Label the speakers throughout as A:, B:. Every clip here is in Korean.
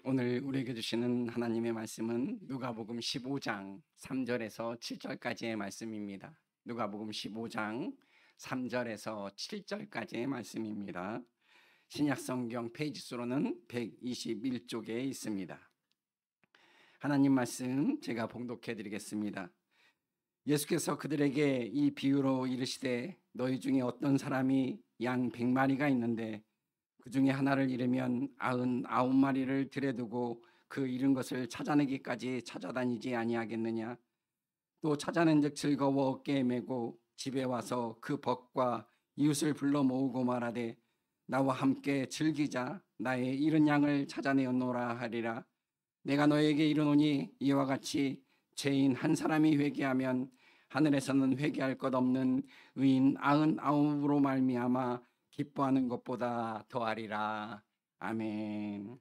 A: 오늘 우리에게 주시는 하나님의 말씀은 누가복음 15장 3절에서 7절까지의 말씀입니다. 누가복음 15장 3절에서 7절까지의 말씀입니다. 신약성경 페이지 수로는 121쪽에 있습니다. 하나님 말씀 제가 봉독해 드리겠습니다. 예수께서 그들에게 이 비유로 이르시되 너희 중에 어떤 사람이 양 100마리가 있는데 그 중에 하나를 잃으면 99마리를 들여두고 그 잃은 것을 찾아내기까지 찾아다니지 아니하겠느냐. 또 찾아낸즉 즐거워 어깨에 메고 집에 와서 그 벗과 이웃을 불러 모으고 말하되 나와 함께 즐기자. 나의 잃은 양을 찾아내었노라 하리라. 내가 너에게 이르노니 이와 같이 죄인 한 사람이 회개하면 하늘에서는 회개할 것 없는 의인 99으로 말미암아 기뻐하는 것보다 더하리라. 아멘.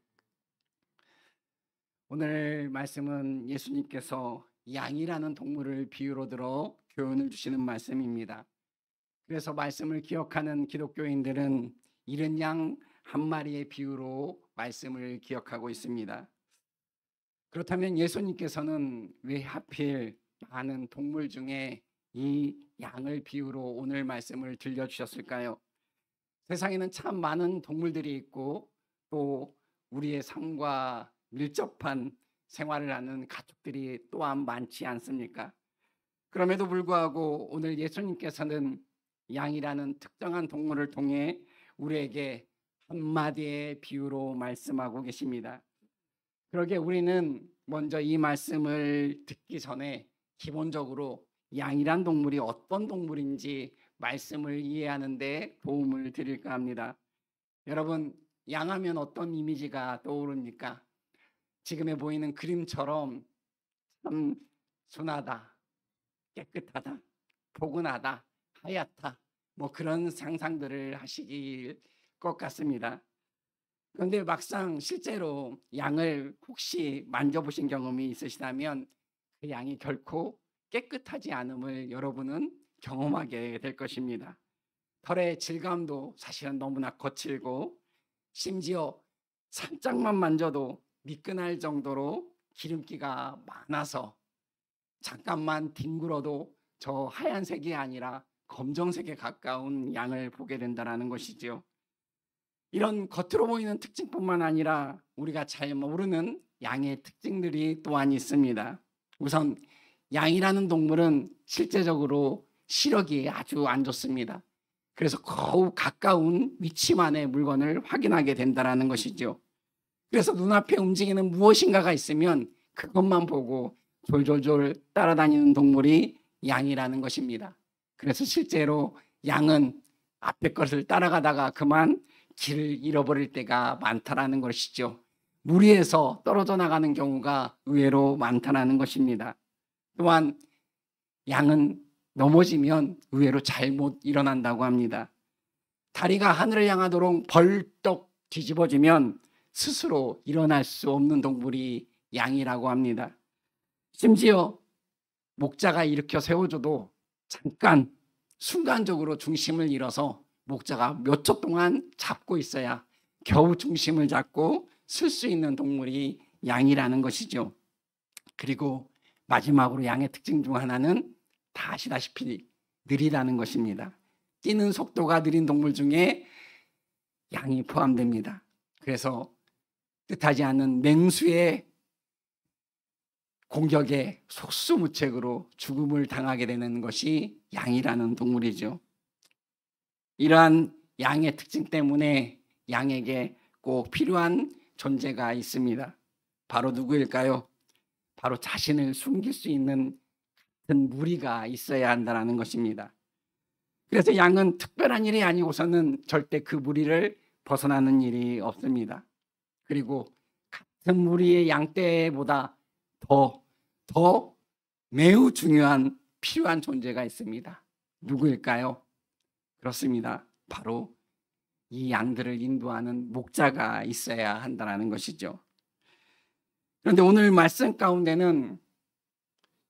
A: 오늘 말씀은 예수님께서 양이라는 동물을 비유로 들어 교훈을 주시는 말씀입니다. 그래서 말씀을 기억하는 기독교인들은 잃은 양 한 마리의 비유로 말씀을 기억하고 있습니다. 그렇다면 예수님께서는 왜 하필 많은 동물 중에 이 양을 비유로 오늘 말씀을 들려주셨을까요? 세상에는 참 많은 동물들이 있고 또 우리의 삶과 밀접한 생활을 하는 가족들이 또한 많지 않습니까? 그럼에도 불구하고 오늘 예수님께서는 양이라는 특정한 동물을 통해 우리에게 한마디의 비유로 말씀하고 계십니다. 그러게 우리는 먼저 이 말씀을 듣기 전에 기본적으로 양이란 동물이 어떤 동물인지 말씀을 이해하는 데 도움을 드릴까 합니다. 여러분, 양하면 어떤 이미지가 떠오릅니까? 지금에 보이는 그림처럼 참 순하다, 깨끗하다, 포근하다, 하얗다, 뭐 그런 상상들을 하시길 것 같습니다. 그런데 막상 실제로 양을 혹시 만져보신 경험이 있으시다면 그 양이 결코 깨끗하지 않음을 여러분은 경험하게 될 것입니다. 털의 질감도 사실은 너무나 거칠고 심지어 살짝만 만져도 미끈할 정도로 기름기가 많아서 잠깐만 뒹굴어도 저 하얀색이 아니라 검정색에 가까운 양을 보게 된다는 것이지요. 이런 겉으로 보이는 특징뿐만 아니라 우리가 잘 모르는 양의 특징들이 또한 있습니다. 우선 양이라는 동물은 실제적으로 시력이 아주 안 좋습니다. 그래서 거의 가까운 위치만의 물건을 확인하게 된다는 것이죠. 그래서 눈앞에 움직이는 무엇인가가 있으면 그것만 보고 졸졸졸 따라다니는 동물이 양이라는 것입니다. 그래서 실제로 양은 앞에 것을 따라가다가 그만 길을 잃어버릴 때가 많다라는 것이죠. 무리에서 떨어져 나가는 경우가 의외로 많다는 것입니다. 또한 양은 넘어지면 의외로 잘못 일어난다고 합니다. 다리가 하늘을 향하도록 벌떡 뒤집어지면 스스로 일어날 수 없는 동물이 양이라고 합니다. 심지어 목자가 일으켜 세워줘도 잠깐 순간적으로 중심을 잃어서 목자가 몇 초 동안 잡고 있어야 겨우 중심을 잡고 쓸 수 있는 동물이 양이라는 것이죠. 그리고 마지막으로 양의 특징 중 하나는 다 아시다시피 느리다는 것입니다. 뛰는 속도가 느린 동물 중에 양이 포함됩니다. 그래서 뜻하지 않는 맹수의 공격에 속수무책으로 죽음을 당하게 되는 것이 양이라는 동물이죠. 이러한 양의 특징 때문에 양에게 꼭 필요한 존재가 있습니다. 바로 누구일까요? 바로 자신을 숨길 수 있는 같은 무리가 있어야 한다는 것입니다. 그래서 양은 특별한 일이 아니고서는 절대 그 무리를 벗어나는 일이 없습니다. 그리고 같은 무리의 양떼보다 더 매우 중요한 필요한 존재가 있습니다. 누구일까요? 그렇습니다. 바로 이 양들을 인도하는 목자가 있어야 한다는 것이죠. 그런데 오늘 말씀 가운데는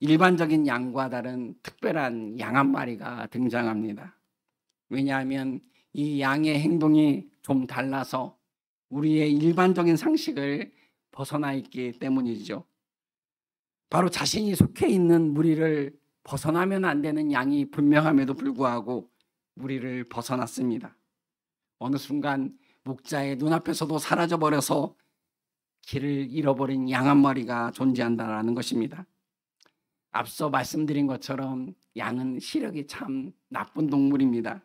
A: 일반적인 양과 다른 특별한 양 한 마리가 등장합니다. 왜냐하면 이 양의 행동이 좀 달라서 우리의 일반적인 상식을 벗어나 있기 때문이죠. 바로 자신이 속해 있는 무리를 벗어나면 안 되는 양이 분명함에도 불구하고 무리를 벗어났습니다. 어느 순간 목자의 눈앞에서도 사라져버려서 길을 잃어버린 양 한 마리가 존재한다는 것입니다. 앞서 말씀드린 것처럼 양은 시력이 참 나쁜 동물입니다.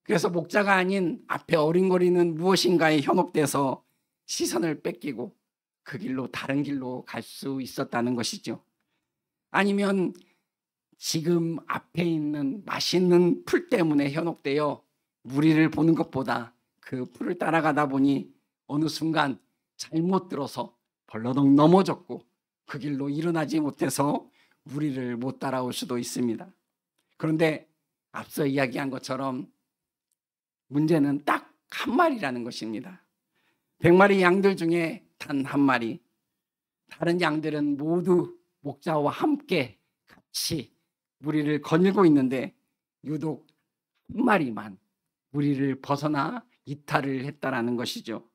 A: 그래서 목자가 아닌 앞에 어린거리는 무엇인가에 현혹돼서 시선을 뺏기고 그 길로 다른 길로 갈 수 있었다는 것이죠. 아니면 지금 앞에 있는 맛있는 풀 때문에 현혹되어 무리를 보는 것보다 그 풀을 따라가다 보니 어느 순간 잘못 들어서 벌러덩 넘어졌고 그 길로 일어나지 못해서 무리를 못 따라올 수도 있습니다. 그런데 앞서 이야기한 것처럼 문제는 딱 한 마리라는 것입니다. 100마리 양들 중에 단 한 마리. 다른 양들은 모두 목자와 함께 같이 무리를 거닐고 있는데 유독 한 마리만 무리를 벗어나 이탈을 했다라는 것이죠.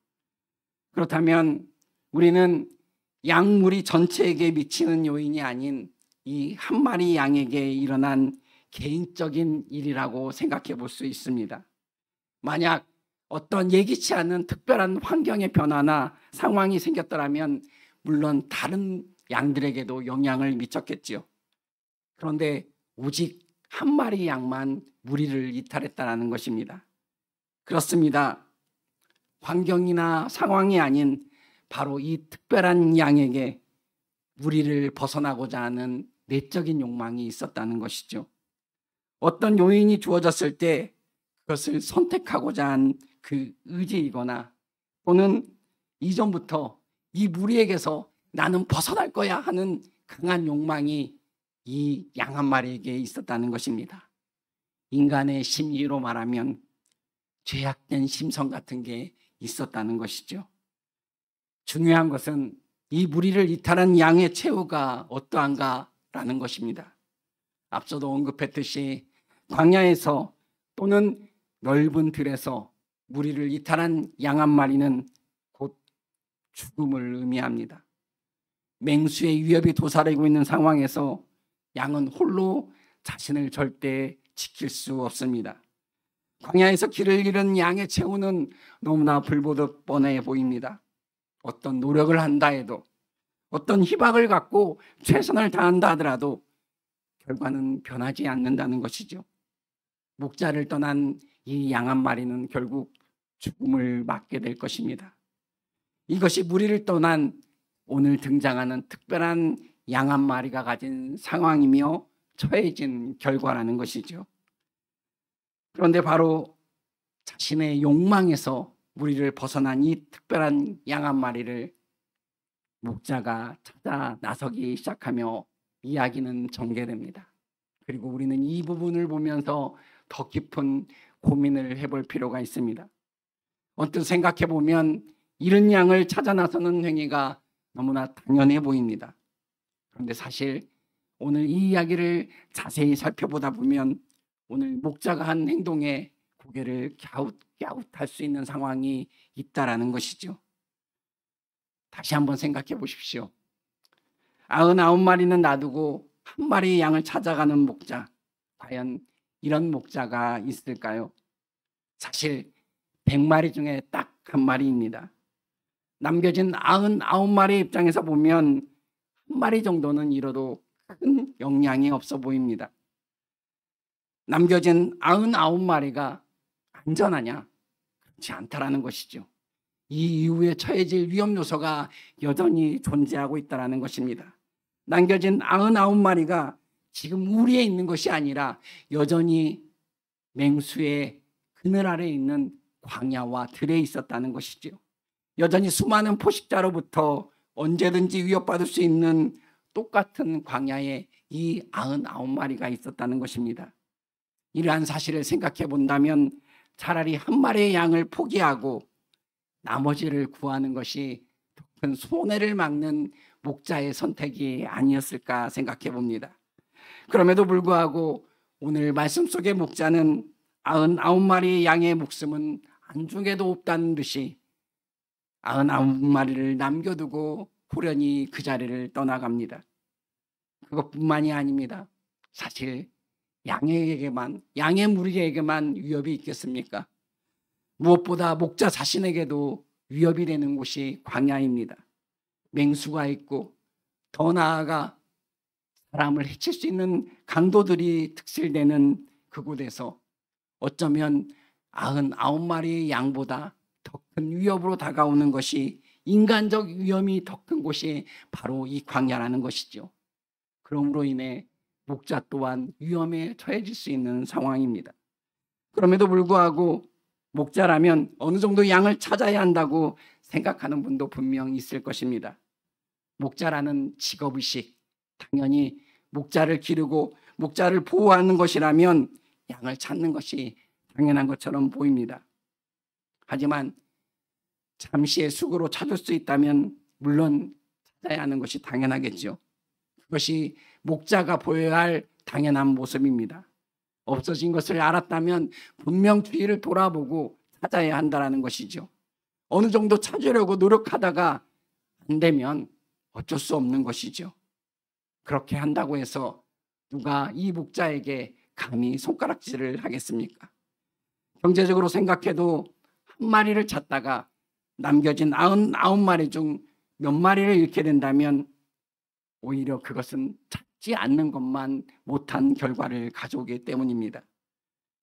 A: 그렇다면 우리는 양무리 전체에게 미치는 요인이 아닌 이 한 마리 양에게 일어난 개인적인 일이라고 생각해 볼 수 있습니다. 만약 어떤 예기치 않은 특별한 환경의 변화나 상황이 생겼더라면 물론 다른 양들에게도 영향을 미쳤겠지요. 그런데 오직 한 마리 양만 무리를 이탈했다는 것입니다. 그렇습니다. 환경이나 상황이 아닌 바로 이 특별한 양에게 무리를 벗어나고자 하는 내적인 욕망이 있었다는 것이죠. 어떤 요인이 주어졌을 때 그것을 선택하고자 한 그 의지이거나 또는 이전부터 이 무리에게서 나는 벗어날 거야 하는 강한 욕망이 이 양 한 마리에게 있었다는 것입니다. 인간의 심리로 말하면 죄악된 심성 같은 게 있었다는 것이죠. 중요한 것은 이 무리를 이탈한 양의 최후가 어떠한가라는 것입니다. 앞서도 언급했듯이 광야에서 또는 넓은 들에서 무리를 이탈한 양 한 마리는 곧 죽음을 의미합니다. 맹수의 위협이 도사리고 있는 상황에서 양은 홀로 자신을 절대 지킬 수 없습니다. 광야에서 길을 잃은 양의 최후는 너무나 불보듯 뻔해 보입니다. 어떤 노력을 한다 해도 어떤 희박을 갖고 최선을 다한다 하더라도 결과는 변하지 않는다는 것이죠. 목자를 떠난 이 양 한 마리는 결국 죽음을 맞게 될 것입니다. 이것이 무리를 떠난 오늘 등장하는 특별한 양 한 마리가 가진 상황이며 처해진 결과라는 것이죠. 그런데 바로 자신의 욕망에서 무리를 벗어난 이 특별한 양 한 마리를 목자가 찾아 나서기 시작하며 이야기는 전개됩니다. 그리고 우리는 이 부분을 보면서 더 깊은 고민을 해볼 필요가 있습니다. 언뜻 생각해 보면 잃은 양을 찾아 나서는 행위가 너무나 당연해 보입니다. 그런데 사실 오늘 이 이야기를 자세히 살펴보다 보면 오늘 목자가 한 행동에 고개를 갸웃갸웃할 수 있는 상황이 있다라는 것이죠. 다시 한번 생각해 보십시오. 99마리는 놔두고 한 마리의 양을 찾아가는 목자. 과연 이런 목자가 있을까요? 사실 100마리 중에 딱 한 마리입니다. 남겨진 99마리의 입장에서 보면 한 마리 정도는 잃어도 큰 영향이 없어 보입니다. 남겨진 99마리가 안전하냐? 그렇지 않다라는 것이죠. 이 이후에 처해질 위험 요소가 여전히 존재하고 있다는 것입니다. 남겨진 99마리가 지금 우리에 있는 것이 아니라 여전히 맹수의 그늘 아래에 있는 광야와 들에 있었다는 것이죠. 여전히 수많은 포식자로부터 언제든지 위협받을 수 있는 똑같은 광야에 이 99마리가 있었다는 것입니다. 이러한 사실을 생각해 본다면 차라리 한 마리의 양을 포기하고 나머지를 구하는 것이 더 큰 손해를 막는 목자의 선택이 아니었을까 생각해 봅니다. 그럼에도 불구하고 오늘 말씀 속의 목자는 99마리의 양의 목숨은 안중에도 없다는 듯이 99마리를 남겨두고 호련히 그 자리를 떠나갑니다. 그것뿐만이 아닙니다. 사실 양의 무리에게만 위협이 있겠습니까? 무엇보다 목자 자신에게도 위협이 되는 곳이 광야입니다. 맹수가 있고 더 나아가 사람을 해칠 수 있는 강도들이 특실되는 그곳에서 어쩌면 99마리의 양보다 더 큰 위협으로 다가오는 것이, 인간적 위험이 더 큰 곳이 바로 이 광야라는 것이죠. 그러므로 인해 목자 또한 위험에 처해질 수 있는 상황입니다. 그럼에도 불구하고 목자라면 어느 정도 양을 찾아야 한다고 생각하는 분도 분명 있을 것입니다. 목자라는 직업의식, 당연히 목자를 기르고 목자를 보호하는 것이라면 양을 찾는 것이 당연한 것처럼 보입니다. 하지만 잠시의 수고로 찾을 수 있다면 물론 찾아야 하는 것이 당연하겠죠. 그것이 목자가 보여야 할 당연한 모습입니다. 없어진 것을 알았다면 분명 주위를 돌아보고 찾아야 한다는 것이죠. 어느 정도 찾으려고 노력하다가 안 되면 어쩔 수 없는 것이죠. 그렇게 한다고 해서 누가 이 목자에게 감히 손가락질을 하겠습니까? 경제적으로 생각해도 한 마리를 찾다가 남겨진 99마리 중 몇 마리를 잃게 된다면 오히려 그것은 찾지 않는 것만 못한 결과를 가져오기 때문입니다.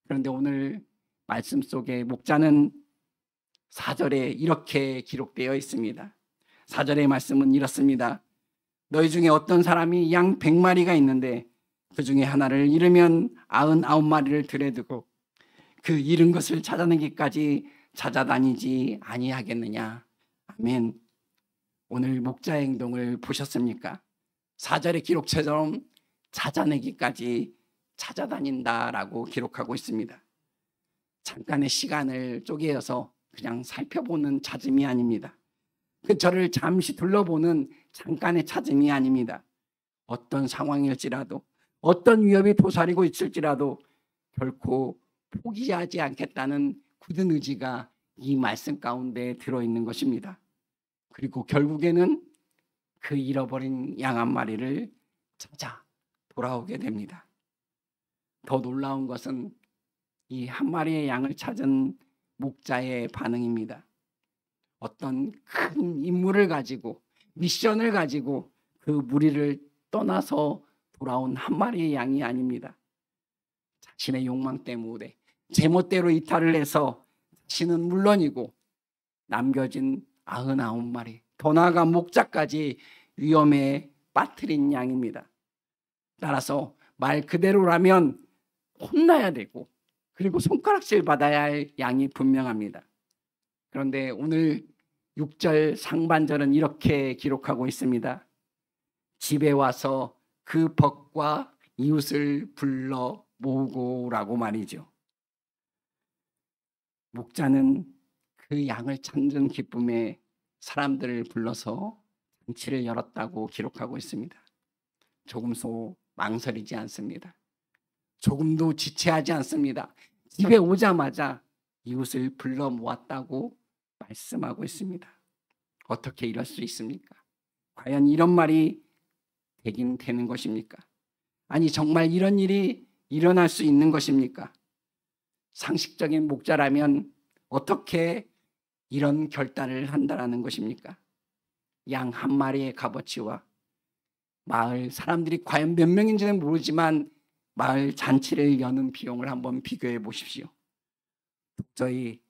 A: 그런데 오늘 말씀 속에 목자는 4절에 이렇게 기록되어 있습니다. 4절의 말씀은 이렇습니다. 너희 중에 어떤 사람이 양 100마리가 있는데 그 중에 하나를 잃으면 99마리를 들여두고 그 잃은 것을 찾아내기까지 찾아다니지 아니하겠느냐. 아멘. 오늘 목자의 행동을 보셨습니까? 4절의 기록처럼 찾아내기까지 찾아다닌다라고 기록하고 있습니다. 잠깐의 시간을 쪼개어서 그냥 살펴보는 찾음이 아닙니다. 그 저를 잠시 둘러보는 잠깐의 찾음이 아닙니다. 어떤 상황일지라도, 어떤 위협이 도사리고 있을지라도 결코 포기하지 않겠다는 굳은 의지가 이 말씀 가운데 들어있는 것입니다. 그리고 결국에는 그 잃어버린 양 한 마리를 찾아 돌아오게 됩니다. 더 놀라운 것은 이 한 마리의 양을 찾은 목자의 반응입니다. 어떤 큰 임무를 가지고, 미션을 가지고 그 무리를 떠나서 돌아온 한 마리의 양이 아닙니다. 자신의 욕망 때문에 제멋대로 이탈을 해서 자신은 물론이고 남겨진 99마리, 더 나아가 목자까지 위험에 빠뜨린 양입니다. 따라서 말 그대로라면 혼나야 되고 그리고 손가락질 받아야 할 양이 분명합니다. 그런데 오늘 6절 상반절은 이렇게 기록하고 있습니다. 집에 와서 그 벗과 이웃을 불러 모으고라고 말이죠. 목자는 그 양을 찾는 기쁨에 사람들을 불러서 잔치를 열었다고 기록하고 있습니다. 조금도 망설이지 않습니다. 조금도 지체하지 않습니다. 집에 오자마자 이웃을 불러 모았다고 말씀하고 있습니다. 어떻게 이럴 수 있습니까? 과연 이런 말이 되긴 되는 것입니까? 아니 정말 이런 일이 일어날 수 있는 것입니까? 상식적인 목자라면 어떻게 이런 결단을 한다라는 것입니까? 양 한 마리의 값어치와 마을 사람들이 과연 몇 명인지는 모르지만 마을 잔치를 여는 비용을 한번 비교해 보십시오. 도저히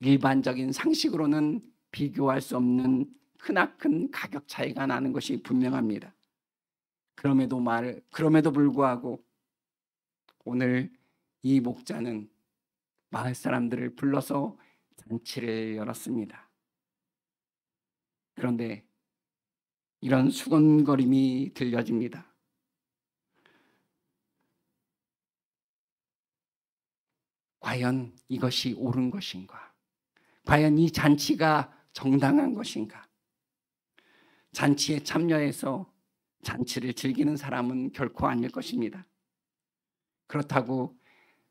A: 일반적인 상식으로는 비교할 수 없는 크나큰 가격 차이가 나는 것이 분명합니다. 그럼에도 불구하고 오늘 이 목자는 마을 사람들을 불러서 잔치를 열었습니다. 그런데 이런 수군거림이 들려집니다. 과연 이것이 옳은 것인가? 과연 이 잔치가 정당한 것인가? 잔치에 참여해서 잔치를 즐기는 사람은 결코 아닐 것입니다. 그렇다고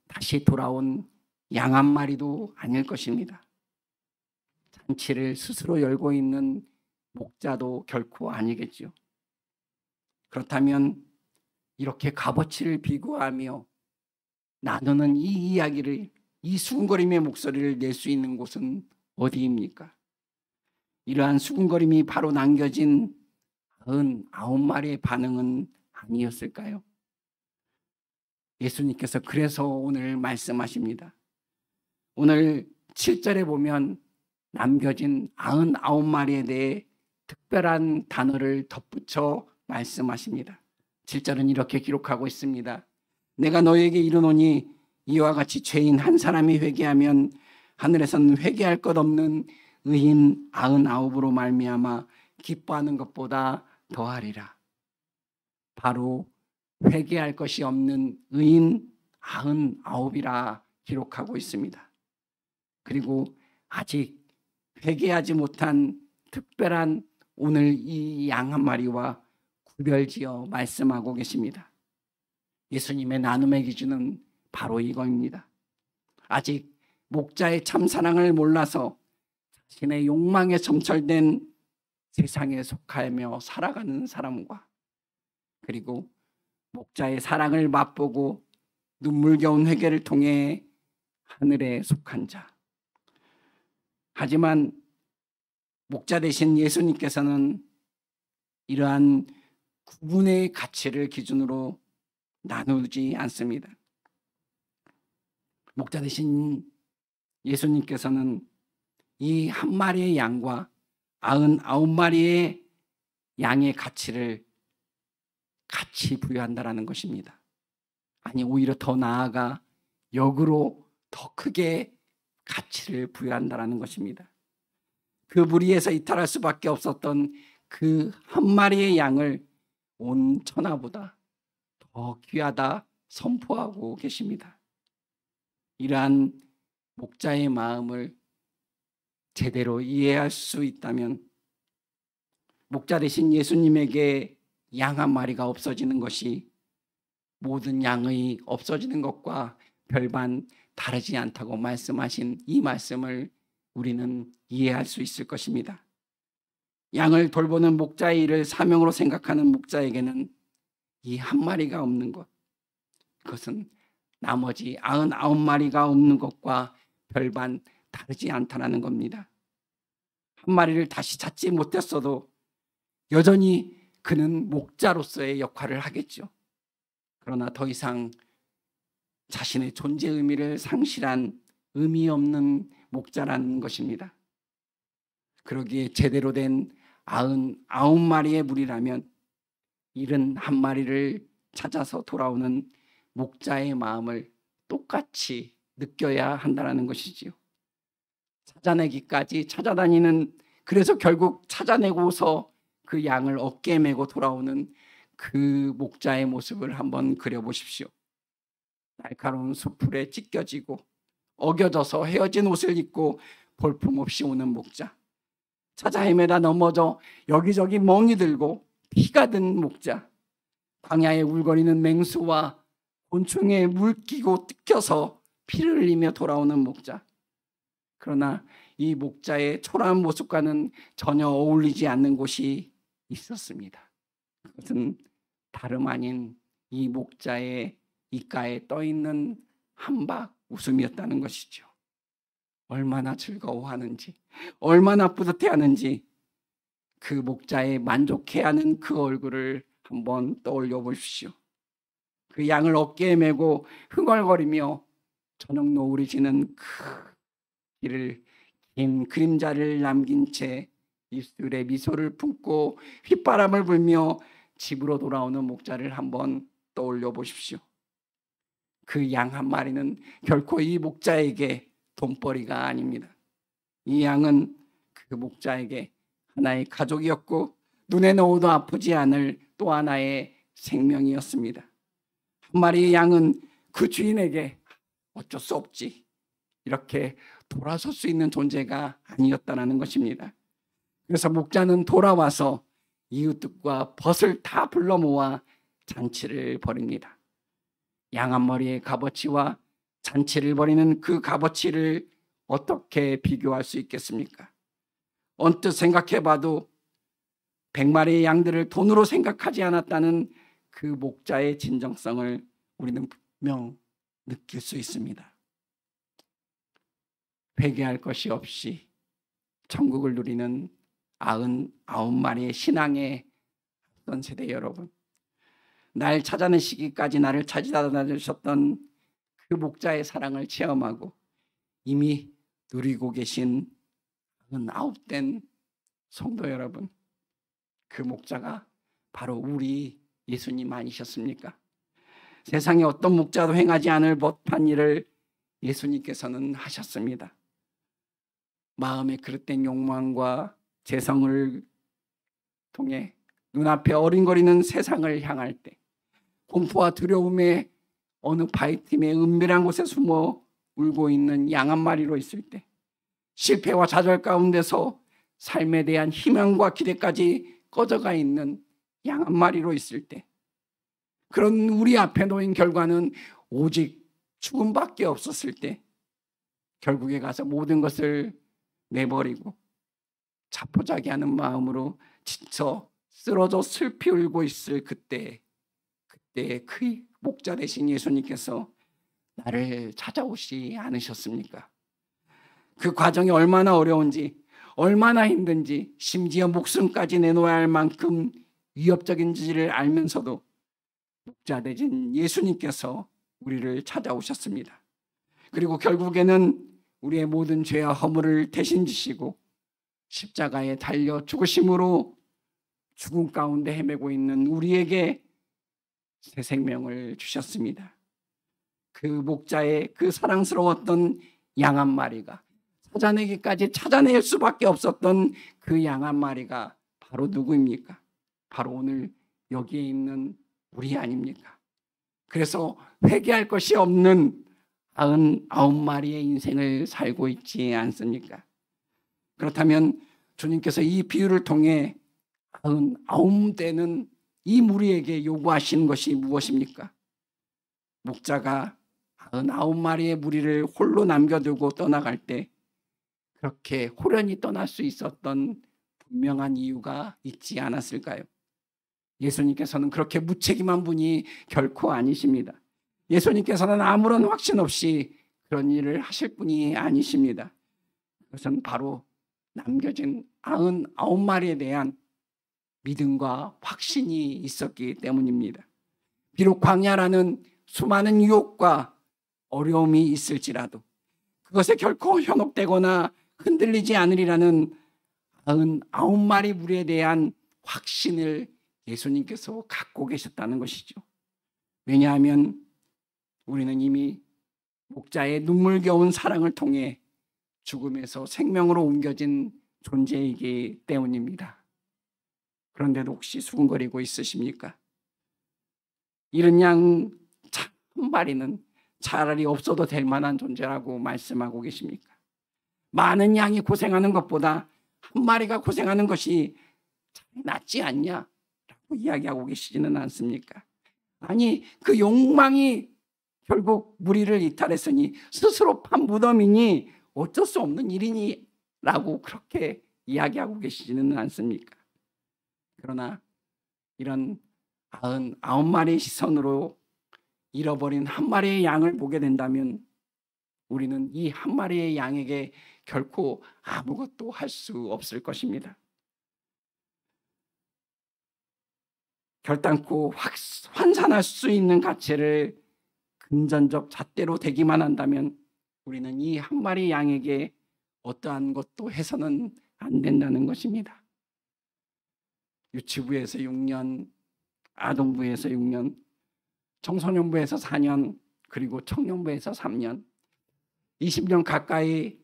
A: 다시 돌아온 양 한 마리도 아닐 것입니다. 잔치를 스스로 열고 있는 목자도 결코 아니겠죠. 그렇다면 이렇게 값어치를 비교하며 나누는 이 이야기를, 이 수군거림의 목소리를 낼 수 있는 곳은 어디입니까? 이러한 수군거림이 바로 남겨진 99마리의 반응은 아니었을까요? 예수님께서 그래서 오늘 말씀하십니다. 오늘 7절에 보면 남겨진 99마리에 대해 특별한 단어를 덧붙여 말씀하십니다. 7절은 이렇게 기록하고 있습니다. 내가 너에게 이르노니 이와 같이 죄인 한 사람이 회개하면 하늘에서는 회개할 것 없는 의인 99으로 말미암아 기뻐하는 것보다 더하리라. 바로 회개할 것이 없는 의인 99이라 기록하고 있습니다. 그리고 아직 회개하지 못한 특별한 오늘 이 양 한 마리와 구별지어 말씀하고 계십니다. 예수님의 나눔의 기준은 바로 이거입니다. 아직 목자의 참 사랑을 몰라서 자신의 욕망에 점철된 세상에 속하며 살아가는 사람과, 그리고 목자의 사랑을 맛보고 눈물겨운 회개를 통해 하늘에 속한 자. 하지만 목자 되신 예수님께서는 이러한 구분의 가치를 기준으로 나누지 않습니다. 목자 되신 예수님께서는 이 한 마리의 양과 99마리의 양의 가치를 같이 부여한다라는 것입니다. 아니, 오히려 더 나아가 역으로 더 크게 가치를 부여한다라는 것입니다. 그 무리에서 이탈할 수밖에 없었던 그 한 마리의 양을 온 천하보다 더 귀하다 선포하고 계십니다. 이러한 목자의 마음을 제대로 이해할 수 있다면 목자 되신 예수님에게 양 한 마리가 없어지는 것이 모든 양의 없어지는 것과 별반 다르지 않다고 말씀하신 이 말씀을 우리는 이해할 수 있을 것입니다. 양을 돌보는 목자의 일을 사명으로 생각하는 목자에게는 이 한 마리가 없는 것, 그것은 나머지 99마리가 없는 것과 별반 다르지 않다는 겁니다. 한 마리를 다시 찾지 못했어도 여전히 그는 목자로서의 역할을 하겠죠. 그러나 더 이상 자신의 존재 의미를 상실한 의미 없는 목자라는 것입니다. 그러기에 제대로 된 99마리의 무리라면 71마리를 찾아서 돌아오는 목자의 마음을 똑같이 느껴야 한다는 것이지요. 찾아내기까지 찾아다니는, 그래서 결국 찾아내고서 그 양을 어깨에 메고 돌아오는 그 목자의 모습을 한번 그려보십시오. 날카로운 수풀에 찢겨지고 어겨져서 헤어진 옷을 입고 볼품없이 오는 목자, 찾아 헤매다 넘어져 여기저기 멍이 들고 피가 든 목자, 광야에 울거리는 맹수와 곤충에 물기고 뜯겨서 피를 흘리며 돌아오는 목자. 그러나 이 목자의 초라한 모습과는 전혀 어울리지 않는 곳이 있었습니다. 그것은 다름 아닌 이 목자의 입가에 떠있는 한박 웃음이었다는 것이죠. 얼마나 즐거워하는지, 얼마나 뿌듯해하는지 그 목자의 만족해하는 그 얼굴을 한번 떠올려 보십시오. 그 양을 어깨에 메고 흥얼거리며 저녁 노을이 지는 그 길을, 긴 그림자를 남긴 채 입술에 미소를 품고 휘바람을 불며 집으로 돌아오는 목자를 한번 떠올려 보십시오. 그 양 한 마리는 결코 이 목자에게 돈벌이가 아닙니다. 이 양은 그 목자에게 하나의 가족이었고 눈에 넣어도 아프지 않을 또 하나의 생명이었습니다. 한 마리의 양은 그 주인에게 어쩔 수 없지, 이렇게 돌아설 수 있는 존재가 아니었다는 것입니다. 그래서 목자는 돌아와서 이웃들과 벗을 다 불러 모아 잔치를 벌입니다. 양 한 마리의 값어치와 잔치를 벌이는 그 값어치를 어떻게 비교할 수 있겠습니까? 언뜻 생각해봐도 100마리의 양들을 돈으로 생각하지 않았다는 그 목자의 진정성을 우리는 분명 느낄 수 있습니다. 회개할 것이 없이 천국을 누리는 99마리의 신앙의 어떤 세대 여러분, 날 찾아내시기까지 나를 찾아다 주셨던 그 목자의 사랑을 체험하고 이미 누리고 계신 99된 성도 여러분, 그 목자가 바로 우리 예수님 아니셨습니까? 세상에 어떤 목자도 행하지 않을 법한 일을 예수님께서는 하셨습니다. 마음의 그릇된 욕망과 재성을 통해 눈앞에 어린거리는 세상을 향할 때, 공포와 두려움에 어느 바위틈의 은밀한 곳에 숨어 울고 있는 양 한 마리로 있을 때, 실패와 좌절 가운데서 삶에 대한 희망과 기대까지 꺼져가 있는 양 한 마리로 있을 때, 그런 우리 앞에 놓인 결과는 오직 죽음밖에 없었을 때, 결국에 가서 모든 것을 내버리고 자포자기하는 마음으로 지쳐 쓰러져 슬피 울고 있을 그때 그 목자 되신 예수님께서 나를 찾아오시 않으셨습니까? 그 과정이 얼마나 어려운지, 얼마나 힘든지, 심지어 목숨까지 내놓아야 할 만큼 위협적인지를 알면서도 목자 되신 예수님께서 우리를 찾아오셨습니다. 그리고 결국에는 우리의 모든 죄와 허물을 대신 지시고 십자가에 달려 죽으심으로 죽음 가운데 헤매고 있는 우리에게 새 생명을 주셨습니다. 그 목자의 그 사랑스러웠던 양 한 마리가, 찾아내기까지 찾아낼 수밖에 없었던 그 양 한 마리가 바로 누구입니까? 바로 오늘 여기에 있는 우리 아닙니까? 그래서 회개할 것이 없는 99마리의 인생을 살고 있지 않습니까? 그렇다면 주님께서 이 비유를 통해 99대는 이 무리에게 요구하시는 것이 무엇입니까? 목자가 99마리의 무리를 홀로 남겨두고 떠나갈 때 그렇게 호련히 떠날 수 있었던 분명한 이유가 있지 않았을까요? 예수님께서는 그렇게 무책임한 분이 결코 아니십니다. 예수님께서는 아무런 확신 없이 그런 일을 하실 분이 아니십니다. 그것은 바로 남겨진 99마리에 대한 믿음과 확신이 있었기 때문입니다. 비록 광야라는 수많은 유혹과 어려움이 있을지라도 그것에 결코 현혹되거나 흔들리지 않으리라는 99마리 무리에 대한 확신을 예수님께서 갖고 계셨다는 것이죠. 왜냐하면 우리는 이미 목자의 눈물겨운 사랑을 통해 죽음에서 생명으로 옮겨진 존재이기 때문입니다. 그런데도 혹시 수군거리고 있으십니까? 이런 양 한 마리는 차라리 없어도 될 만한 존재라고 말씀하고 계십니까? 많은 양이 고생하는 것보다 한 마리가 고생하는 것이 낫지 않냐라고 이야기하고 계시지는 않습니까? 아니, 그 욕망이 결국 무리를 이탈했으니 스스로 판 무덤이니 어쩔 수 없는 일이니 라고 그렇게 이야기하고 계시지는 않습니까? 그러나 이런 99마리의 시선으로 잃어버린 한 마리의 양을 보게 된다면 우리는 이 한 마리의 양에게 결코 아무것도 할 수 없을 것입니다. 결단코 환산할 수 있는 가치를 금전적 잣대로 대기만 한다면 우리는 이 한 마리 양에게 어떠한 것도 해서는 안 된다는 것입니다. 유치부에서 6년, 아동부에서 6년, 청소년부에서 4년, 그리고 청년부에서 3년, 20년 가까이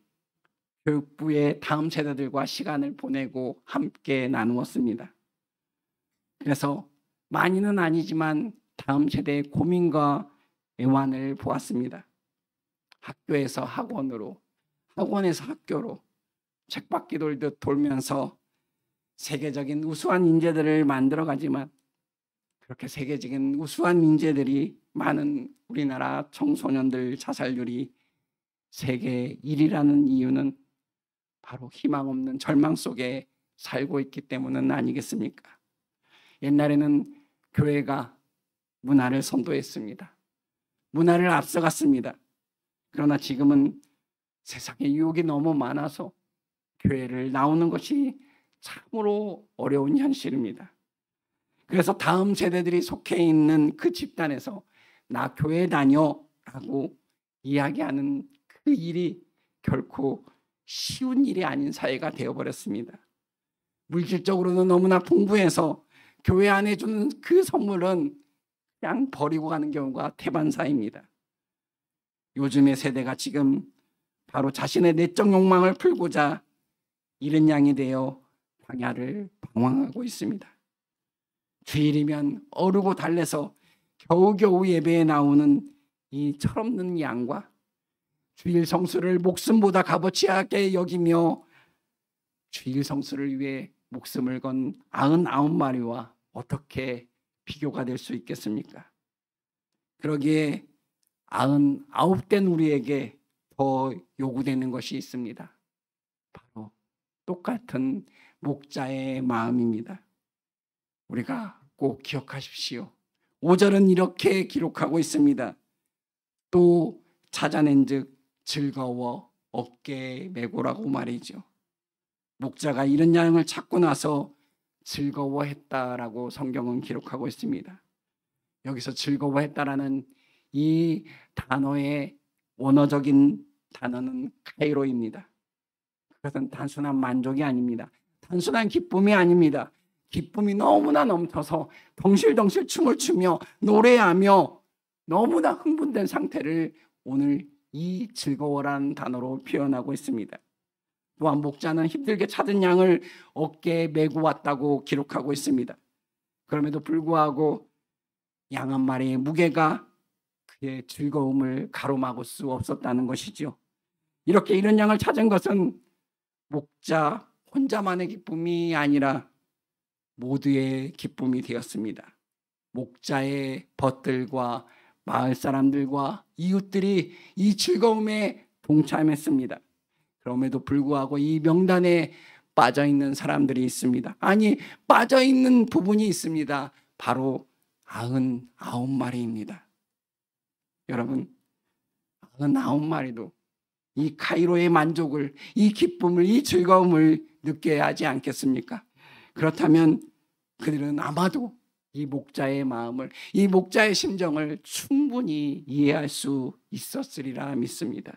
A: 교육부의 다음 세대들과 시간을 보내고 함께 나누었습니다. 그래서 많이는 아니지만 다음 세대의 고민과 애환을 보았습니다. 학교에서 학원으로, 학원에서 학교로 책바퀴 돌듯 돌면서 세계적인 우수한 인재들을 만들어가지만 그렇게 세계적인 우수한 인재들이 많은 우리나라 청소년들 자살률이 세계 1위라는 이유는 바로 희망 없는 절망 속에 살고 있기 때문은 아니겠습니까? 옛날에는 교회가 문화를 선도했습니다. 문화를 앞서갔습니다. 그러나 지금은 세상에 유혹이 너무 많아서 교회를 나오는 것이 참으로 어려운 현실입니다. 그래서 다음 세대들이 속해 있는 그 집단에서 나 교회 다녀라고 이야기하는 그 일이 결코 쉬운 일이 아닌 사회가 되어버렸습니다. 물질적으로는 너무나 풍부해서 교회 안에 주는 그 선물은 그냥 버리고 가는 경우가 태반사입니다. 요즘의 세대가 지금 바로 자신의 내적 욕망을 풀고자 이른 양이 되어 광야를 방황하고 있습니다. 주일이면 어르고 달래서 겨우겨우 예배에 나오는 이 철없는 양과 주일 성수를 목숨보다 값어치하게 여기며 주일 성수를 위해 목숨을 건 99마리와 어떻게 비교가 될 수 있겠습니까? 그러기에 99된 우리에게 더 요구되는 것이 있습니다. 바로 똑같은 목자의 마음입니다. 우리가 꼭 기억하십시오. 5절은 이렇게 기록하고 있습니다. 또 찾아낸즉 즐거워 어깨에 메고라고 말이죠. 목자가 이런 양을 찾고 나서 즐거워했다라고 성경은 기록하고 있습니다. 여기서 즐거워했다라는 이 단어의 원어적인 단어는 카이로입니다. 그것은 단순한 만족이 아닙니다. 단순한 기쁨이 아닙니다. 기쁨이 너무나 넘쳐서 덩실덩실 춤을 추며 노래하며 너무나 흥분된 상태를 오늘 이 즐거워라는 단어로 표현하고 있습니다. 또한 목자는 힘들게 찾은 양을 어깨에 메고 왔다고 기록하고 있습니다. 그럼에도 불구하고 양 한 마리의 무게가 그의 즐거움을 가로막을 수 없었다는 것이죠. 이렇게 이런 양을 찾은 것은 목자 혼자만의 기쁨이 아니라 모두의 기쁨이 되었습니다. 목자의 벗들과 마을 사람들과 이웃들이 이 즐거움에 동참했습니다. 그럼에도 불구하고 이 명단에 빠져있는 사람들이 있습니다. 아니, 빠져있는 부분이 있습니다. 바로 99마리입니다. 여러분, 99마리도 이 카이로의 만족을, 이 기쁨을, 이 즐거움을 느껴야 하지 않겠습니까? 그렇다면 그들은 아마도 이 목자의 마음을, 이 목자의 심정을 충분히 이해할 수 있었으리라 믿습니다.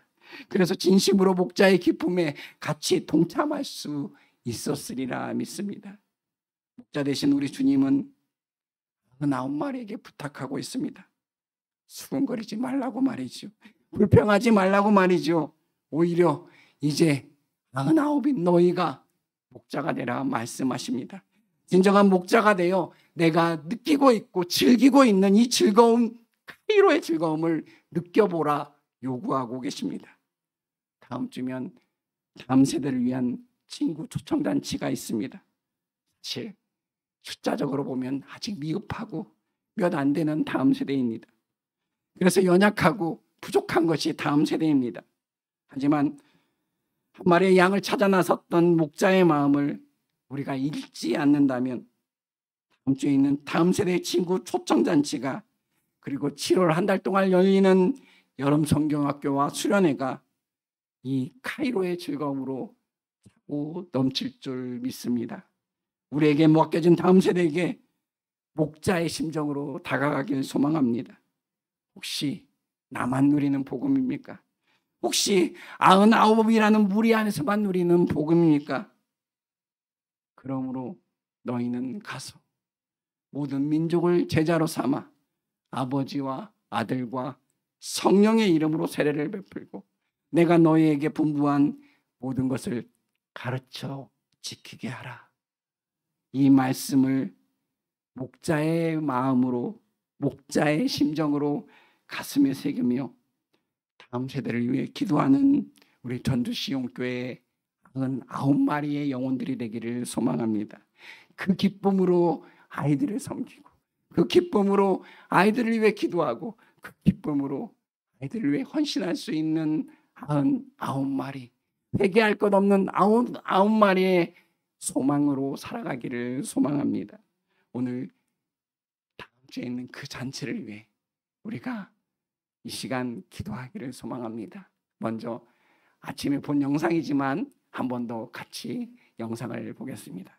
A: 그래서 진심으로 목자의 기쁨에 같이 동참할 수 있었으리라 믿습니다. 목자 되신 우리 주님은 99마리에게 부탁하고 있습니다. 수군거리지 말라고 말이죠. 불평하지 말라고 말이죠. 오히려 이제 99인 너희가 목자가 되라 말씀하십니다. 진정한 목자가 되어 내가 느끼고 있고 즐기고 있는 이 즐거움, 카이로의 즐거움을 느껴보라 요구하고 계십니다. 다음 주면 다음 세대를 위한 친구 초청단치가 있습니다. 사실 숫자적으로 보면 아직 미흡하고 몇 안 되는 다음 세대입니다. 그래서 연약하고 부족한 것이 다음 세대입니다. 하지만 한 마리의 양을 찾아 나섰던 목자의 마음을 우리가 잊지 않는다면 다음 주에 있는 다음 세대의 친구 초청잔치가 그리고 7월 한 달 동안 열리는 여름 성경학교와 수련회가 이 카이로의 즐거움으로 차고 넘칠 줄 믿습니다. 우리에게 맡겨진 다음 세대에게 목자의 심정으로 다가가길 소망합니다. 혹시 나만 누리는 복음입니까? 혹시 99이라는 무리 안에서만 누리는 복음입니까? 그러므로 너희는 가서 모든 민족을 제자로 삼아 아버지와 아들과 성령의 이름으로 세례를 베풀고 내가 너희에게 분부한 모든 것을 가르쳐 지키게 하라. 이 말씀을 목자의 마음으로, 목자의 심정으로 가슴에 새기며 다음 세대를 위해 기도하는 우리 전주시용교회의 99마리의 영혼들이 되기를 소망합니다. 그 기쁨으로 아이들을 섬기고 그 기쁨으로 아이들을 위해 기도하고 그 기쁨으로 아이들을 위해 헌신할 수 있는 99마리 회개할 것 없는 아홉 마리의 소망으로 살아가기를 소망합니다. 오늘 다음 주에 있는 그 잔치를 위해 우리가 이 시간 기도하기를 소망합니다. 먼저 아침에 본 영상이지만 한 번 더 같이 영상을 보겠습니다.